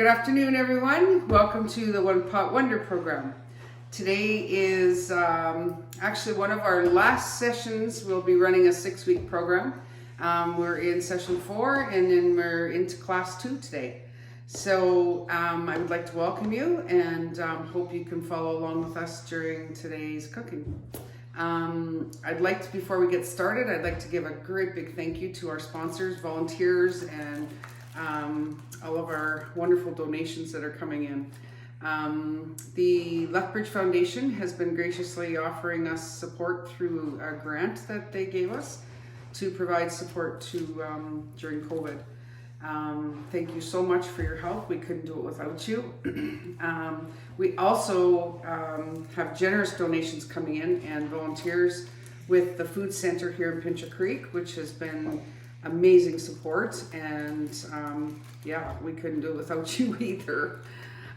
Good afternoon, everyone. Welcome to the One Pot Wonder program. Today is actually one of our last sessions. We'll be running a 6-week program. We're in session 4 and then we're into class 2 today. So I would like to welcome you and hope you can follow along with us during today's cooking. Before we get started, I'd like to give a great big thank you to our sponsors, volunteers, and all of our wonderful donations that are coming in. The Lethbridge Foundation has been graciously offering us support through a grant that they gave us to provide support to during COVID. Thank you so much for your help. We couldn't do it without you. We also have generous donations coming in and volunteers with the food center here in Pincher Creek, which has been amazing support, and we couldn't do it without you either.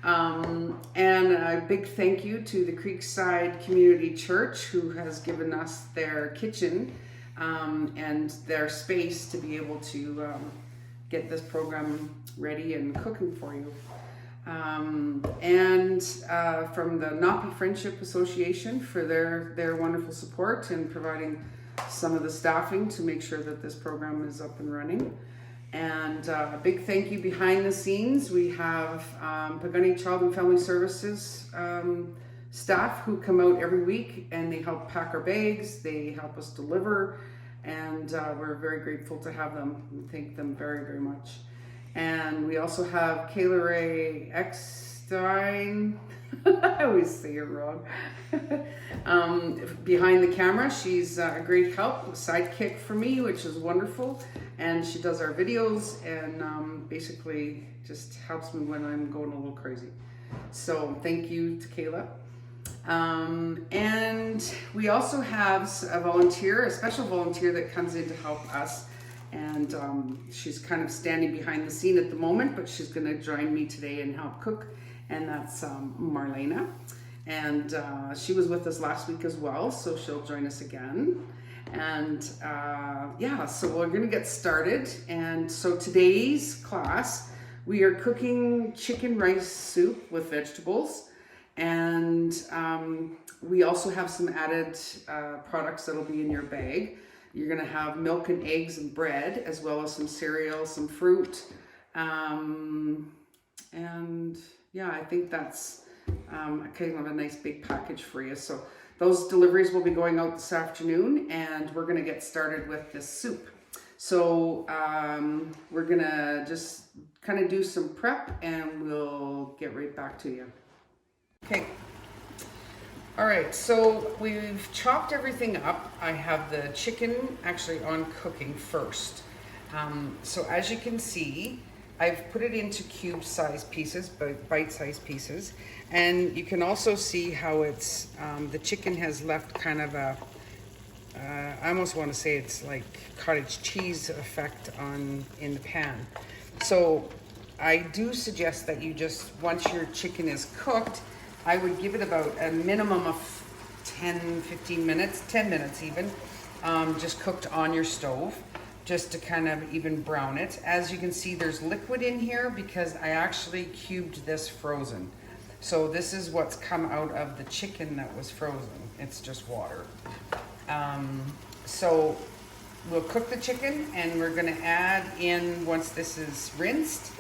And a big thank you to the Creekside Community Church, who has given us their kitchen and their space to be able to get this program ready and cooking for you. And from the Napi Friendship Association for their wonderful support and providing some of the staffing to make sure that this program is up and running. And a big thank you behind the scenes. We have Pagani Child and Family Services staff who come out every week and they help pack our bags, they help us deliver, and we're very grateful to have them. We thank them very, very much. And we also have Kayla Ray Eckstein. I always say it wrong. Behind the camera, she's a great help, a sidekick for me, which is wonderful. And she does our videos and basically just helps me when I'm going a little crazy. So thank you to Kayla. And we also have a special volunteer that comes in to help us. And she's kind of standing behind the scene at the moment, but she's going to join me today and help cook. And that's Marlena. And she was with us last week as well, so she'll join us again. And so we're going to get started. And so today's class, we are cooking chicken rice soup with vegetables. And we also have some added products that'll be in your bag. You're going to have milk and eggs and bread, as well as some cereal, some fruit. I think that's kind of a nice big package for you. So those deliveries will be going out this afternoon, and we're going to get started with this soup. So we're going to just kind of do some prep and we'll get right back to you. Okay. All right, so we've chopped everything up. I have the chicken actually on cooking first. So as you can see, I've put it into cube-sized pieces, bite-sized pieces, and you can also see how it's the chicken has left kind of a I almost want to say it's like cottage cheese effect in the pan. So I do suggest that you just, once your chicken is cooked, I would give it about a minimum of 10-15 minutes, 10 minutes even, just cooked on your stove, just to kind of even brown it. As you can see, there's liquid in here because I actually cubed this frozen. So this is what's come out of the chicken that was frozen. It's just water. So we'll cook the chicken and we're gonna add in, once this is rinsed,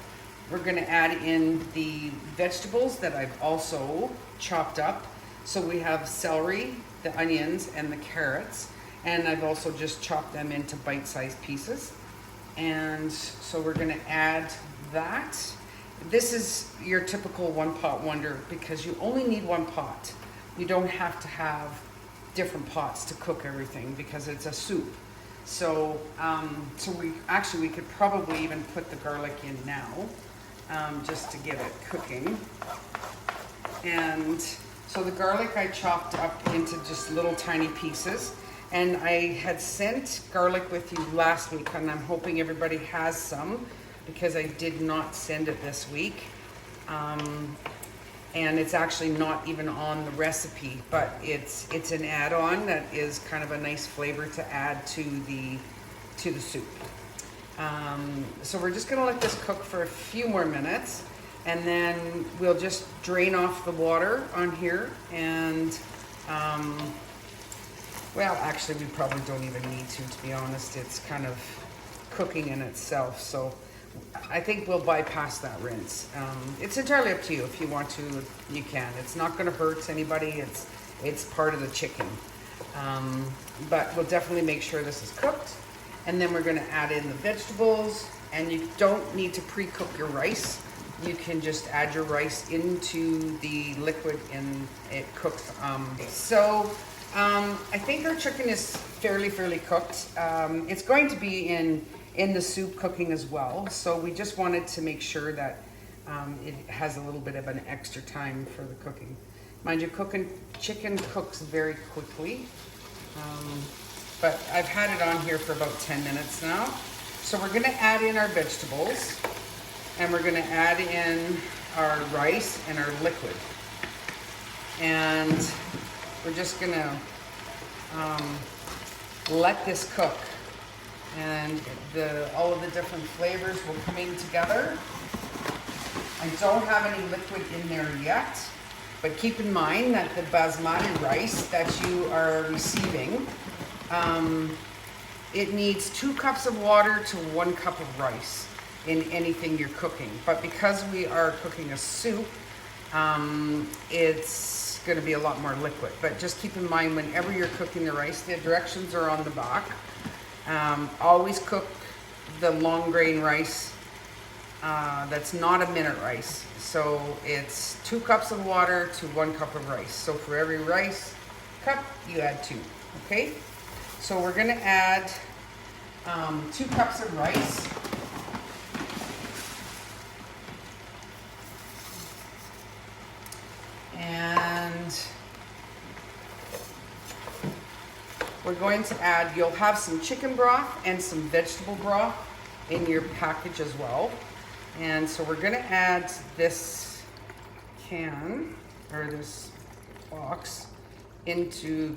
we're gonna add in the vegetables that I've also chopped up. So we have celery, the onions, and the carrots. And I've also just chopped them into bite-sized pieces. And so we're gonna add that. This is your typical one pot wonder because you only need one pot. You don't have to have different pots to cook everything because it's a soup. So, we could probably even put the garlic in now, just to get it cooking. And so the garlic I chopped up into just little tiny pieces. And I had sent garlic with you last week, and I'm hoping everybody has some because I did not send it this week. And it's actually not even on the recipe, but it's an add-on that is kind of a nice flavor to add to the soup. So we're just gonna let this cook for a few more minutes. And then we'll just drain off the water on here and well, actually we probably don't even need to be honest. It's kind of cooking in itself, so I think we'll bypass that rinse. It's entirely up to you. If you want to, you can. It's not going to hurt anybody. It's part of the chicken. But we'll definitely make sure this is cooked. And then we're going to add in the vegetables. And you don't need to pre-cook your rice. You can just add your rice into the liquid and it cooks. I think our chicken is fairly cooked. It's going to be in the soup cooking as well. So we just wanted to make sure that it has a little bit of an extra time for the cooking. Mind you, chicken cooks very quickly. But I've had it on here for about 10 minutes now. So we're gonna add in our vegetables and we're gonna add in our rice and our liquid. And we're just gonna let this cook, and all of the different flavors will coming together. I don't have any liquid in there yet, but keep in mind that the basmati rice that you are receiving, it needs 2 cups of water to 1 cup of rice in anything you're cooking. But because we are cooking a soup, it's going to be a lot more liquid. But just keep in mind, whenever you're cooking the rice, the directions are on the back. Always cook the long grain rice that's not a minute rice. So it's 2 cups of water to 1 cup of rice. So for every rice cup, you add 2, okay? So we're gonna add 2 cups of rice. And we're going to add, you'll have some chicken broth and some vegetable broth in your package as well. And so we're gonna add this can, or this box, into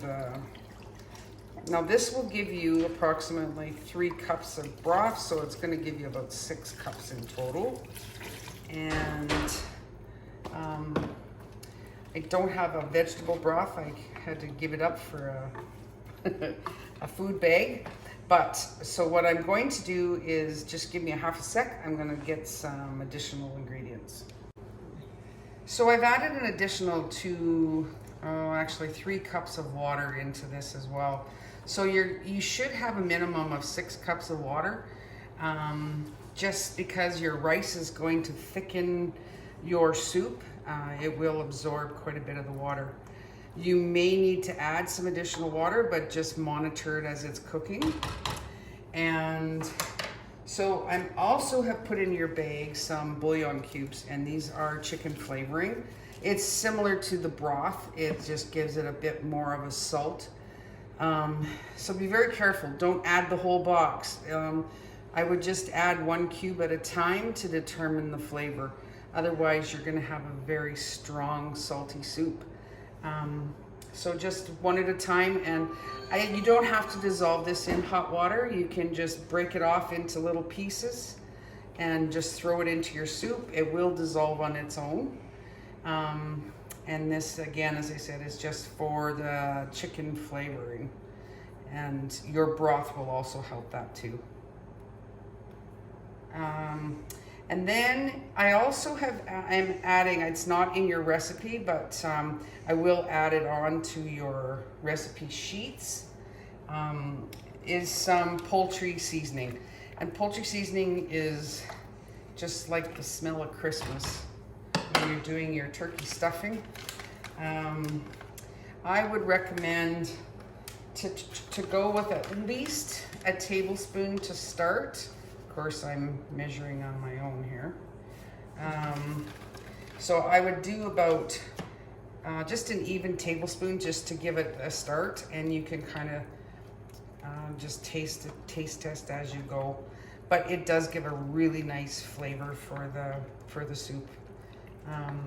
now this will give you approximately 3 cups of broth, so it's gonna give you about 6 cups in total. And I don't have a vegetable broth. I had to give it up for a food bag. But, so what I'm going to do is just give me a half a sec. I'm gonna get some additional ingredients. So I've added an additional 3 cups of water into this as well. So you should have a minimum of 6 cups of water, just because your rice is going to thicken your soup. It will absorb quite a bit of the water. You may need to add some additional water, but just monitor it as it's cooking. And so I also have put in your bag some bouillon cubes, and these are chicken flavoring. It's similar to the broth. It just gives it a bit more of a salt. So be very careful. Don't add the whole box. I would just add 1 cube at a time to determine the flavor. Otherwise, you're gonna have a very strong, salty soup. So just 1 at a time, and you don't have to dissolve this in hot water. You can just break it off into little pieces and just throw it into your soup. It will dissolve on its own. And this, again, as I said, is just for the chicken flavoring. And your broth will also help that too. And then I also I'm adding, it's not in your recipe, but I will add it on to your recipe sheets, is some poultry seasoning. And poultry seasoning is just like the smell of Christmas when you're doing your turkey stuffing. I would recommend to go with at least a tablespoon to start. Of course, I'm measuring on my own here. So I would do about just an even tablespoon just to give it a start, and you can kind of just taste test as you go. But it does give a really nice flavor for the soup.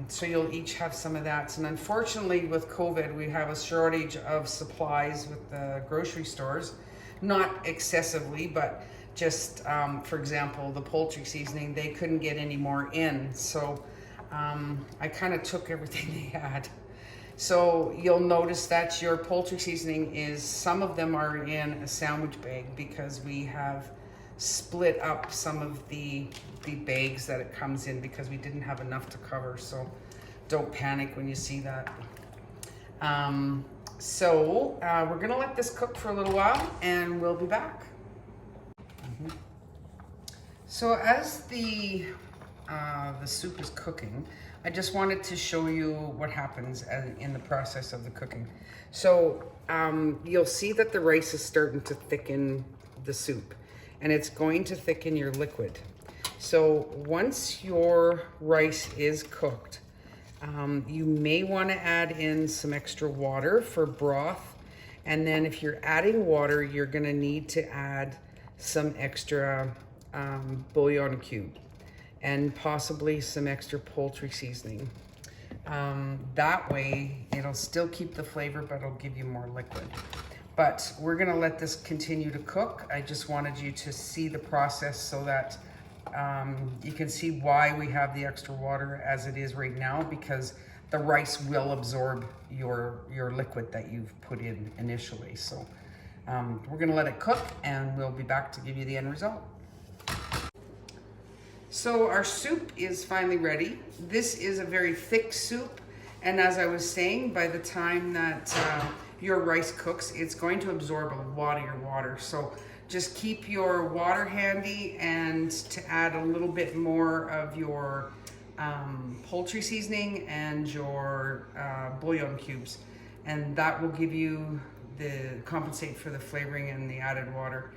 So you'll each have some of that. And unfortunately with COVID, we have a shortage of supplies with the grocery stores. Not excessively, but just, for example, the poultry seasoning, they couldn't get any more in. So I kind of took everything they had. So you'll notice that your poultry seasoning is, some of them are in a sandwich bag because we have split up some of the bags that it comes in because we didn't have enough to cover. So don't panic when you see that. We're gonna let this cook for a little while and we'll be back. So as the soup is cooking, I just wanted to show you what happens in the process of the cooking. So you'll see that the rice is starting to thicken the soup, and it's going to thicken your liquid. So once your rice is cooked, you may want to add in some extra water for broth. And then if you're adding water, you're going to need to add some extra bouillon cube and possibly some extra poultry seasoning. That way it'll still keep the flavor, but it'll give you more liquid. But we're gonna let this continue to cook. I just wanted you to see the process so that you can see why we have the extra water as it is right now, because the rice will absorb your liquid that you've put in initially. So we're gonna let it cook and we'll be back to give you the end result. So our soup is finally ready. This is a very thick soup, and as I was saying, by the time that your rice cooks, it's going to absorb a lot of your water. So just keep your water handy, and to add a little bit more of your poultry seasoning and your bouillon cubes, and that will give you compensate for the flavoring and the added water.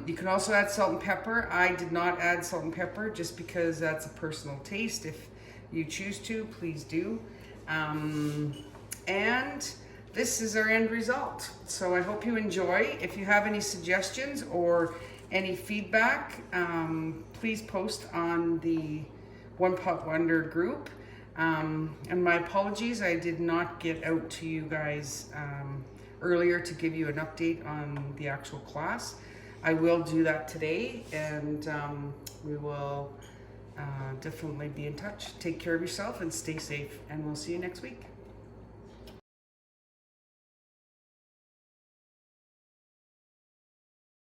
You can also add salt and pepper. I did not add salt and pepper just because that's a personal taste. If you choose to, please do. And this is our end result. So I hope you enjoy. If you have any suggestions or any feedback, please post on the One Pot Wonder group. And my apologies, I did not get out to you guys earlier to give you an update on the actual class. I will do that today, and we will definitely be in touch. Take care of yourself and stay safe, and we'll see you next week.